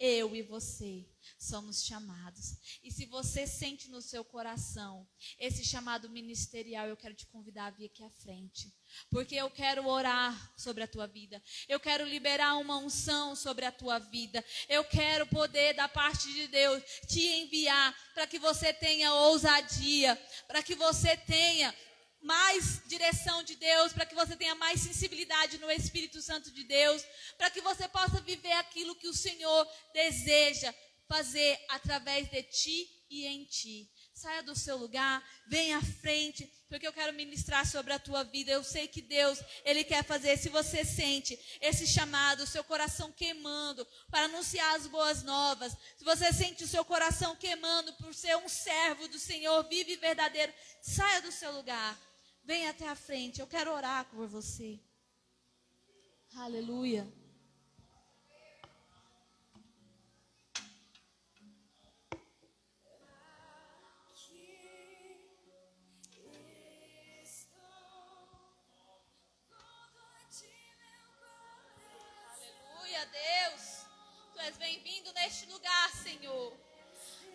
eu e você somos chamados. E se você sente no seu coração esse chamado ministerial, eu quero te convidar a vir aqui à frente. Porque eu quero orar sobre a tua vida. Eu quero liberar uma unção sobre a tua vida. Eu quero poder, da parte de Deus, te enviar para que você tenha ousadia, para que você tenha mais direção de Deus, para que você tenha mais sensibilidade no Espírito Santo de Deus, para que você possa viver aquilo que o Senhor deseja fazer através de ti e em ti. Saia do seu lugar, venha à frente, porque eu quero ministrar sobre a tua vida. Eu sei que Deus, Ele quer fazer. Se você sente esse chamado, o seu coração queimando para anunciar as boas novas, se você sente o seu coração queimando por ser um servo do Senhor, vivo e verdadeiro, saia do seu lugar, venha até a frente. Eu quero orar por você. Aleluia. Deus, Tu és bem-vindo neste lugar, Senhor.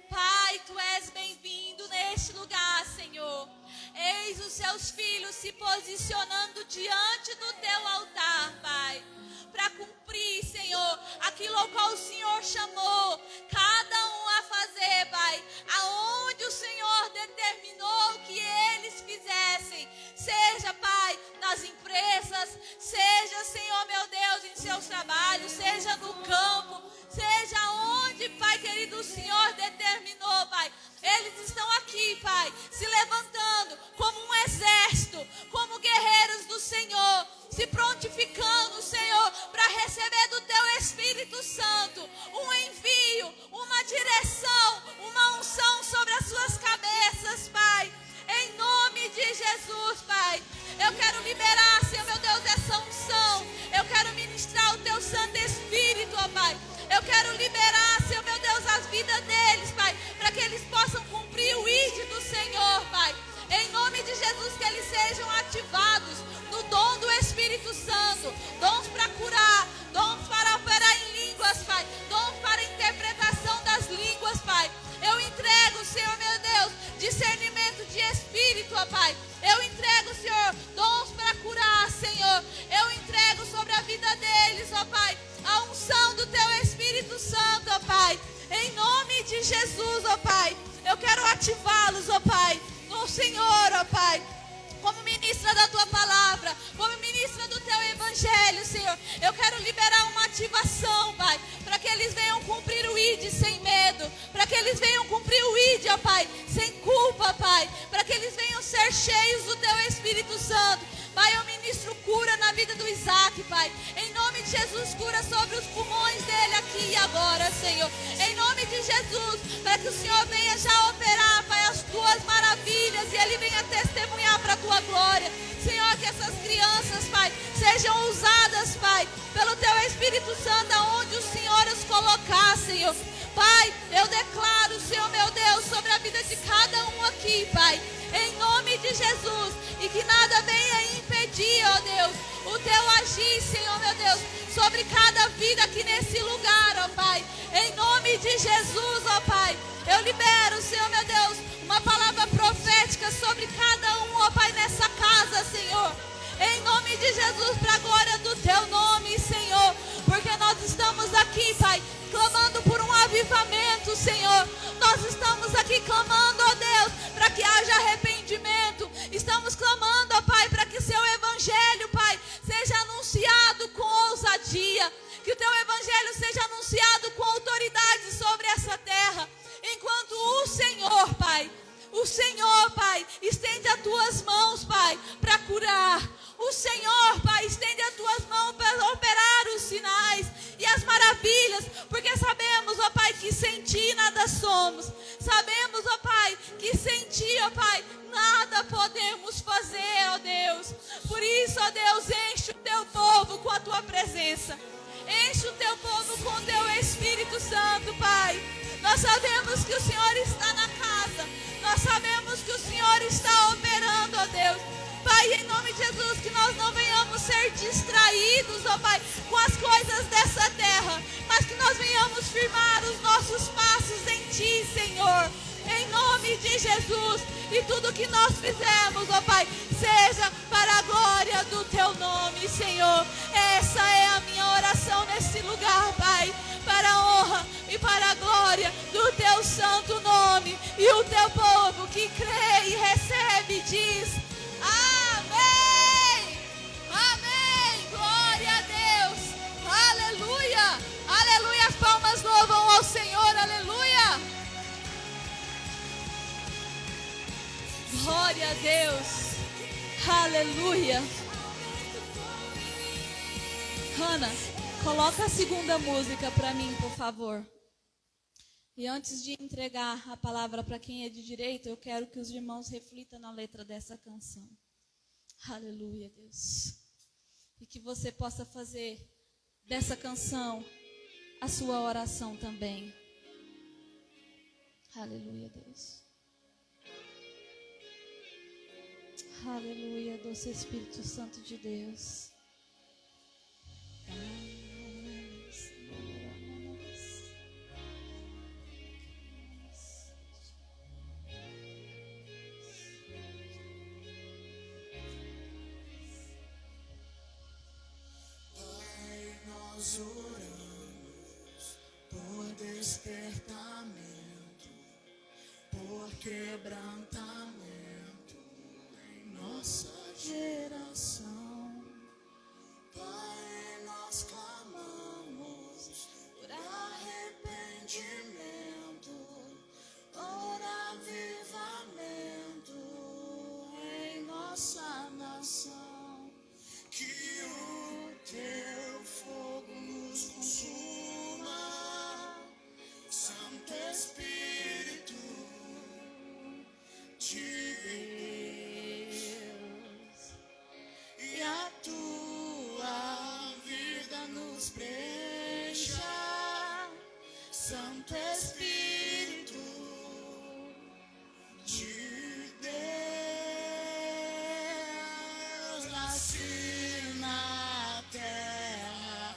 Pai, Tu és bem-vindo neste lugar, Senhor. Eis os Seus filhos se posicionando diante do Teu altar, Pai, para cumprir, Senhor, aquilo ao qual o Senhor chamou cada um a fazer, Pai, aonde o Senhor determinou que eles fizessem, seja, Pai, nas empresas, seja, Senhor, meu Deus, em seus trabalhos, seja no campo, seja onde, Pai querido, o Senhor determinou, Pai. Eles estão aqui, Pai, se levantando como um exército, como guerreiros do Senhor, se prontificando, Senhor, para receber do Teu Espírito Santo um envio, uma direção, uma unção sobre as suas cabeças, Pai. Em nome de Jesus, Pai, eu quero liberar, Senhor, meu Deus, essa unção. Eu quero ministrar o Teu Santo Espírito, ó Pai. Eu quero liberar, Senhor, meu Deus, as vidas deles, Pai, para que eles possam cumprir o ID do Senhor, Pai. Em nome de Jesus, que eles sejam ativados no dom do Espírito Santo, dons para curar, dons para operar em línguas, Pai, dons para interpretação das línguas, Pai. Eu entrego, Senhor, meu Deus, discernimento de espírito, ó Pai. Eu entrego, Senhor, dons para curar, Senhor. Eu entrego sobre a vida deles, ó Pai, a unção do Teu Espírito Santo, ó Pai. Em nome de Jesus, ó Pai, eu quero ativá-los, ó Pai, no Senhor, ó Pai, como ministra da Tua palavra, como ministra do Teu Evangelho, Senhor. Eu quero liberar uma ativação, Pai, para que eles venham cumprir o ID sem medo, para que eles venham cumprir o ID, ó Pai, sem culpa, Pai, para que eles venham ser cheios do Teu Espírito Santo. Pai, eu ministro cura na vida do Isaac, Pai. Em nome de Jesus, cura sobre os pulmões dele aqui e agora, Senhor. Em nome de Jesus, para que o Senhor venha já operar, Pai, as Tuas maravilhas e Ele venha testemunhar para a Tua glória. Senhor, que essas crianças, Pai, sejam usadas, Pai, pelo Teu Espírito Santo, aonde o Senhor os colocar, Senhor. Pai, eu declaro, Senhor, meu Deus, sobre a vida de cada um aqui, Pai, em nome de Jesus, e que nada venha impedir, ó Deus, o Teu agir, Senhor, meu Deus, sobre cada vida aqui nesse lugar, ó Pai, em nome de Jesus, ó Pai. Eu libero, Senhor, meu Deus, uma palavra profética sobre cada um, ó Pai, nessa casa, Senhor, em nome de Jesus, para a glória do Teu nome, Senhor, porque nós estamos aqui, Pai, clamando por um avivamento, Senhor. Nós estamos aqui clamando, ó Deus, para que haja arrependimento. Estamos clamando, ó Pai, para que Seu Evangelho, Pai, seja anunciado com ousadia. Que o Teu Evangelho seja anunciado com autoridade sobre essa terra. Enquanto o Senhor, Pai, estende as Tuas mãos, Pai, para curar. O Senhor, Pai, estende as Tuas mãos para operar os sinais e as maravilhas, porque sabemos, ó Pai, que sem Ti nada somos. Sabemos, ó Pai, que sem Ti, ó Pai, nada podemos fazer, ó Deus. Por isso, ó Deus, enche o Teu povo com a Tua presença. Enche o Teu povo com o Teu Espírito Santo, Pai. Nós sabemos que o Senhor está na casa. Nós sabemos que o Senhor está operando, ó Deus. Pai, em nome de Jesus, que nós não venhamos ser distraídos, ó Pai, com as coisas dessa terra, mas que nós venhamos firmar de Jesus. E tudo que nós fizemos, ó Pai, seja para a glória do Teu nome, Senhor. Essa é a minha oração nesse lugar, Pai, para a honra e para a glória do Teu santo nome. E o Teu povo que crê e recebe diz: amém, amém, glória a Deus, aleluia, aleluia. As palmas louvam ao Senhor, aleluia. Glória a Deus, aleluia. Hannah, coloca a segunda música para mim, por favor. E antes de entregar a palavra para quem é de direito, eu quero que os irmãos reflitam na letra dessa canção. Aleluia, Deus. E que você possa fazer dessa canção a sua oração também. Aleluia, Deus. Aleluia, doce Espírito Santo de Deus. Pai, nós oramos por despertamento, por quebrantamento nossa geração. Pai, nós clamamos por arrependimento, por avivamento em nossa nação. Que o Teu fogo nos consuma, Santo Espírito de Deus, e a Tua vida nos preencha, Santo Espírito de Deus. Nasce na terra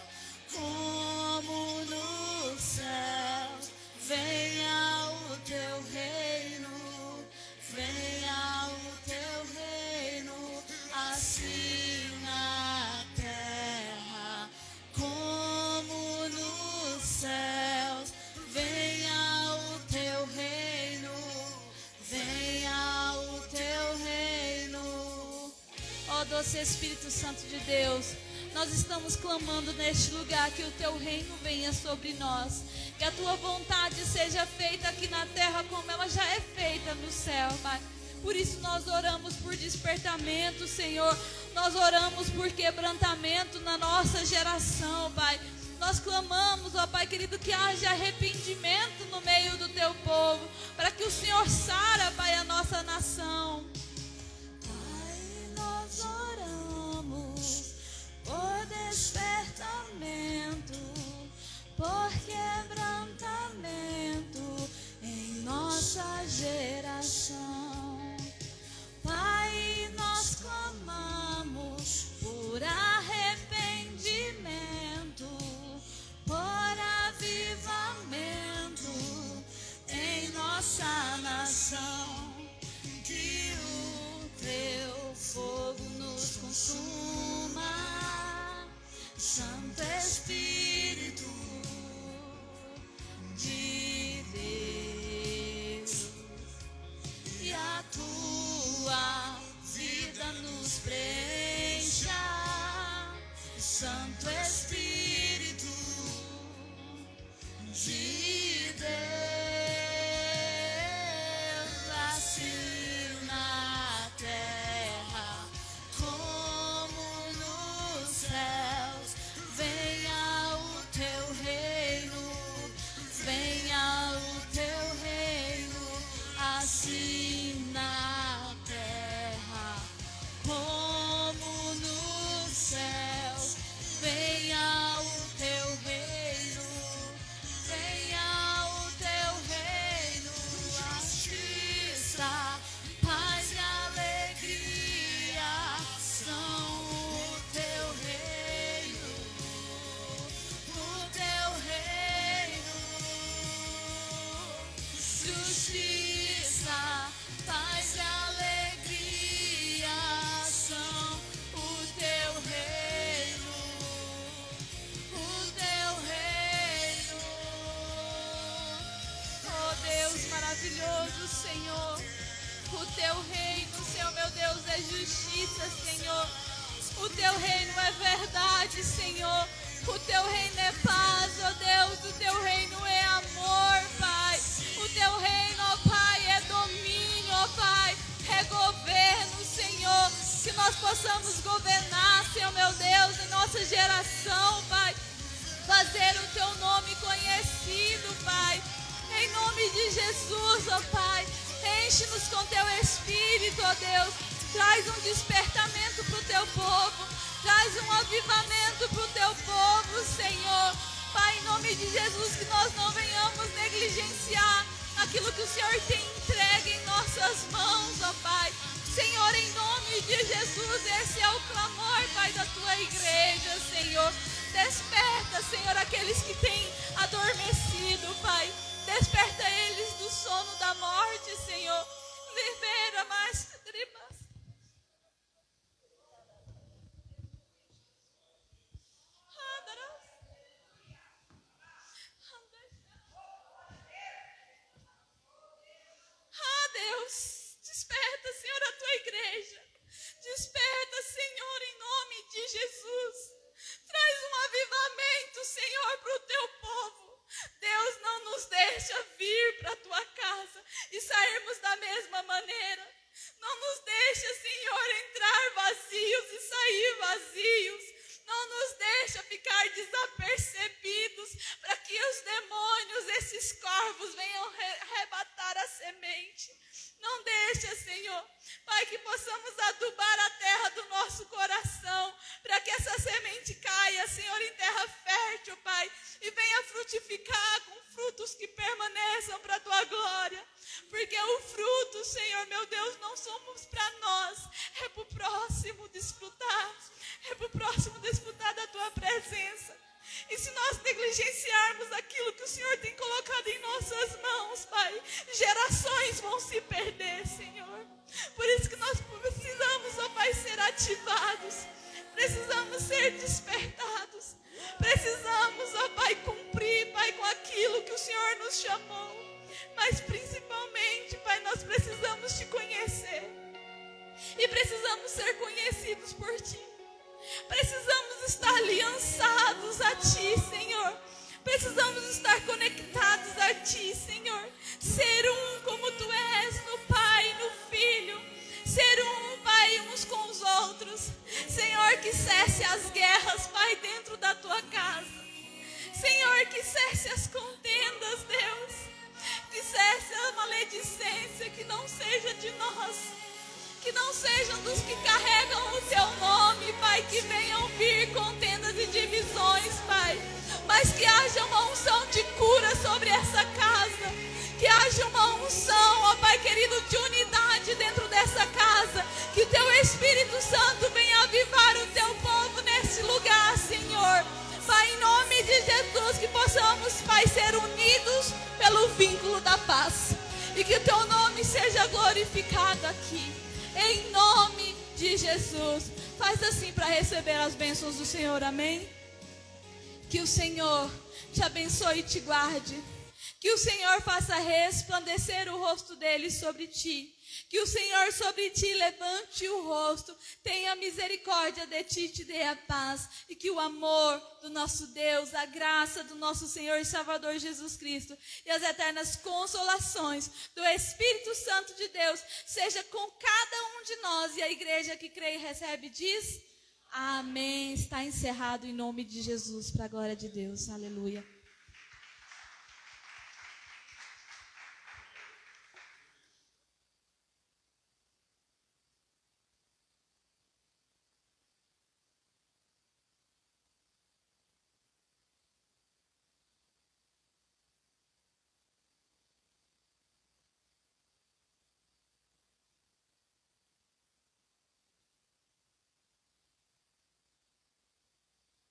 como nos céus, venha o Teu reino, venha o Teu reino, assim na terra como nos céus. Venha o Teu reino, venha o Teu reino. Ó doce Espírito Santo de Deus, nós estamos clamando neste lugar que o Teu reino venha sobre nós, que a Tua vontade seja feita aqui na terra como ela já é feita no céu, Pai. Por isso nós oramos por despertamento, Senhor. Nós oramos por quebrantamento na nossa geração, Pai. Nós clamamos, ó Pai querido, que haja arrependimento no meio do Teu povo, para que o Senhor sara, Pai, a nossa nação. Pai, nós oramos por despertamento, por quebrantamento em nossa geração. Pai, nós clamamos por arrependimento, por avivamento em nossa nação. Que o Teu fogo nos consuma, Santo Espírito de Deus, e a Tua vida nos preencha, Santo Espírito de Deus, assim na terra como nos céus. Venha o Teu reino, venha o Teu reino, assim na terra como nos céus. Venha o Teu reino, venha reino é verdade, Senhor. O teu reino é paz, ó Deus. O teu reino é amor, Pai. O teu reino, ó Pai, é domínio, ó Pai. É governo, Senhor. Que nós possamos governar, Senhor meu Deus, em nossa geração, Pai. Fazer o teu nome conhecido, Pai. Em nome de Jesus, ó Pai. Enche-nos com teu Espírito, ó Deus. Traz um despertamento para o teu povo. Traz um avivamento para o teu povo, Senhor. Pai, em nome de Jesus, que nós não venhamos negligenciar aquilo que o Senhor tem entregue em nossas mãos, ó Pai. Senhor, em nome de Jesus, esse é o clamor, Pai, da tua igreja, Senhor. Desperta, Senhor, aqueles que têm adormecido, Pai. Desperta eles do sono da morte, Senhor. Libera mais. Deus, desperta, Senhor, a tua igreja. Desperta, Senhor, em nome de Jesus. Traz um avivamento, Senhor, para o teu povo. Deus, não nos deixa vir para a tua casa e sairmos da mesma maneira. Não nos deixa, Senhor, entrar vazios e sair vazios. Não nos deixa ficar desapercebidos para que os demônios, esses corvos, venham arrebatar a semente. Não deixa, Senhor, Pai, que possamos adubar a terra do nosso coração, para que essa semente caia, Senhor, em terra fértil, Pai, e venha frutificar com frutos que permaneçam para a tua glória. Porque o fruto, Senhor, meu Deus, não somos para nós, é para o próximo desfrutar, é para o próximo desfrutar da tua presença. E se nós negligenciarmos aquilo que o Senhor tem colocado em nossas mãos, Pai, gerações vão se perder, Senhor. Por isso que nós precisamos, ó Pai, ser ativados. Precisamos ser despertados. Precisamos, ó Pai, cumprir, Pai, com aquilo que o Senhor nos chamou. Mas principalmente, Pai, nós precisamos te conhecer. E precisamos ser conhecidos por Ti. Precisamos estar aliançados a Ti, Senhor. Precisamos estar conectados a Ti, Senhor. Ser um como Tu és no Pai e no Filho. Ser um, Pai, uns com os outros. Senhor, que cesse as guerras, Pai, dentro da Tua casa. Senhor, que cesse as contendas, Deus. Que cesse a maledicência, que não seja de nós. Que não sejam dos que carregam o teu nome, Pai, que venham vir contendas e divisões, Pai. Mas que haja uma unção de cura sobre essa casa. Que haja uma unção, ó Pai querido, de unidade dentro dessa casa. Que o teu Espírito Santo venha avivar o teu povo nesse lugar, Senhor. Pai, em nome de Jesus, que possamos, Pai, ser unidos pelo vínculo da paz. E que o teu nome seja glorificado aqui. Em nome de Jesus. Faz assim para receber as bênçãos do Senhor, amém? Que o Senhor te abençoe e te guarde. Que o Senhor faça resplandecer o rosto dele sobre ti. Que o Senhor sobre ti levante o rosto, tenha misericórdia de ti e te dê a paz. E que o amor do nosso Deus, a graça do nosso Senhor e Salvador Jesus Cristo e as eternas consolações do Espírito Santo de Deus seja com cada um de nós. E a igreja que crê e recebe diz: amém. Está encerrado em nome de Jesus, para a glória de Deus. Aleluia.